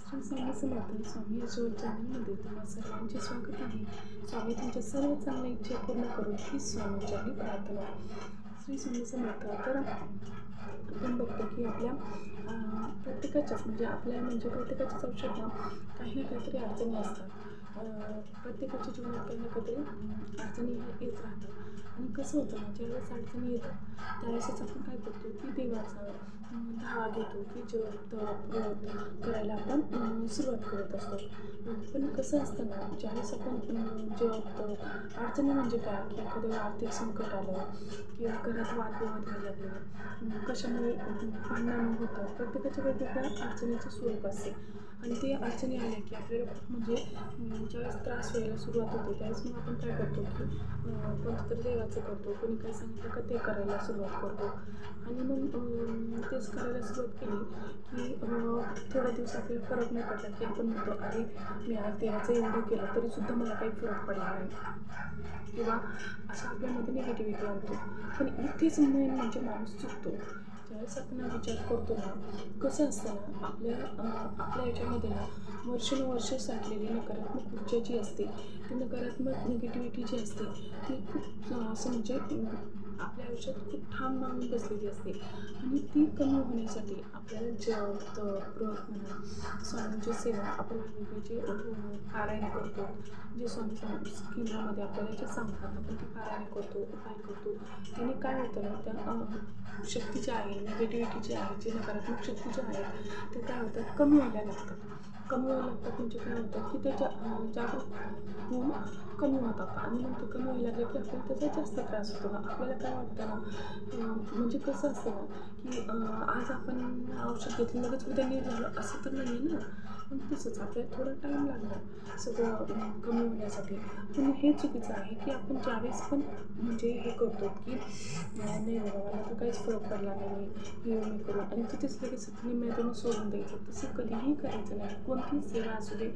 श्री स्वामी समर्थ स्वामी यशोवर चॅनलमध्ये तुम्हा सर्वांचे स्वागत आहे. स्वामी तुमच्या सर्व चांगल्या इच्छा पूर्ण करून ही स्वामींची प्रार्थना. श्री स्वामी समर्थ. तर आपण बघतो की आपल्या प्रत्येकाच्याच प्रत्येकाच्याच आयुष्यात काही ना काहीतरी अडचणी असतात. प्रत्येकाच्या जीवनात काही ना काहीतरी अडचणी ह्या येत राहतात. आणि कसं होतं ना, ज्यावेळेस अडचणी येतात त्यावेळेसच आपण काय करतो की देवाचा धावा घेतो की जप व्रत करायला आपण सुरुवात करत असतो. पण कसं असतं ना, ज्यावेळेस आपण जप अडचणी म्हणजे काय की एखादं आर्थिक संकट आलं किंवा घरात वादविवाद व्हायला लागले, कशामुळे भांडणं होतं, प्रत्येकाच्या वेगवेगळ्या अडचणीचं स्वरूप असते. आणि ते अडचणी आल्या की आपल्याला खूप ज्यावेळेस त्रास व्हायला सुरुवात होते त्यावेळेस मग आपण काय करतो की कोणतं तरी देवाचं करतो, कोणी काही सांगितलं का ते करायला सुरुवात करतो. आणि मग तेच करायला सुरुवात केली की थोडा दिवस आपल्याला फरक नाही पडला की आपण म्हणतो अरे मी आज देवाचं एवढं केलं तरीसुद्धा मला काही फरक पडला नाही, किंवा असं आपल्यामध्ये निगेटिव्हिटी आणतो. पण इथेच मेन म्हणजे माणूस चुकतो. ज्यावेळेस आपण विचार करतो ना, कसं असतं ना, आपल्या याच्यामध्ये ना वर्षानुवर्ष साठलेली नकारात्मक ऊर्जा जी असते, ती नकारात्मक निगेटिव्हिटी जी असते ती खूप असं आपल्या आयुष्यात खूप ठाम मानून बसलेली असते. आणि ती कमी होण्यासाठी आपल्याला जप तप व्रत म्हणा, स्वामींची सेवा, आपण वेगवेगळे जे पारायण करतो, जे स्वामी केंद्रामध्ये आपल्याला जे सांगतात आपण ती पारायण करतो, उपाय करतो. त्याने काय होतं ना, त्या शक्ती जी आहे, निगेटिव्हिटी जी आहे, जी नकारात्मक शक्ती ज्या आहेत ते काय होतात कमी व्हायला लागतात. कमी व्हायला लागतात म्हणजे काय होतं की त्याच्या जागरूक होऊन कमी होतात. आणि मग ते कमी व्हायला लागले की आपल्याला त्याचा जास्त त्रास होतो ना. आपल्याला काय वाटतं ना, म्हणजे कसं असतं ना की आज आपण औषध घेतलं लगेच उद्या नीट झालं असं तर नाही आहे ना. पण तसंच आपल्याला थोडा टाईम लागणार सगळं कमी होण्यासाठी. पण हे चुकीचं आहे की आपण ज्यावेळेस पण हे करतो की नाही बाबा मला तर काहीच फरक पडला नाही, हे मी करू आणि तिथेच लगेच निम्म्यातून सोडून द्यायचं, तसं कधीही करायचं नाही. कोणतीही सेवा असू दे,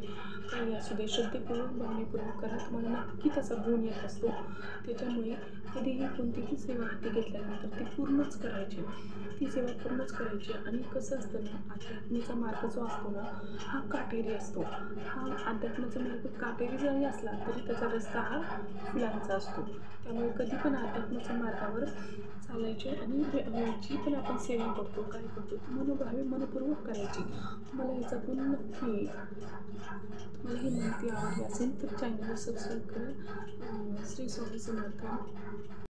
काही असू दे, श्रद्धेपूर्वक भावनेपूर्वक करा, तुम्हाला नक्की त्याचा गुण येत असतो. त्याच्यामुळे कधीही कोणतीही सेवा हाती घेतल्यानंतर ती पूर्णच करायची, ती सेवा पूर्णच करायची. आणि कसं असतं ना, अध्यात्माचा मार्ग जो असतो ना हा काटेरी असतो. हा अध्यात्माचा मार्ग काटेरी जरी असला तरी त्याचा रस्ता हा फुलांचा असतो. त्यामुळे कधी पण अध्यात्माच्या मार्गावर चालायचे. आणि जी पण आपण सेवा करतो, काय करतो, ती मनोभावे मनपूर्वक करायची. तुम्हाला याचा गुण नक्की येईल. तुम्हाला ही माहिती आवडली असेल तर चॅनलला सबस्क्राईब करा. श्री स्वामी समर्थ.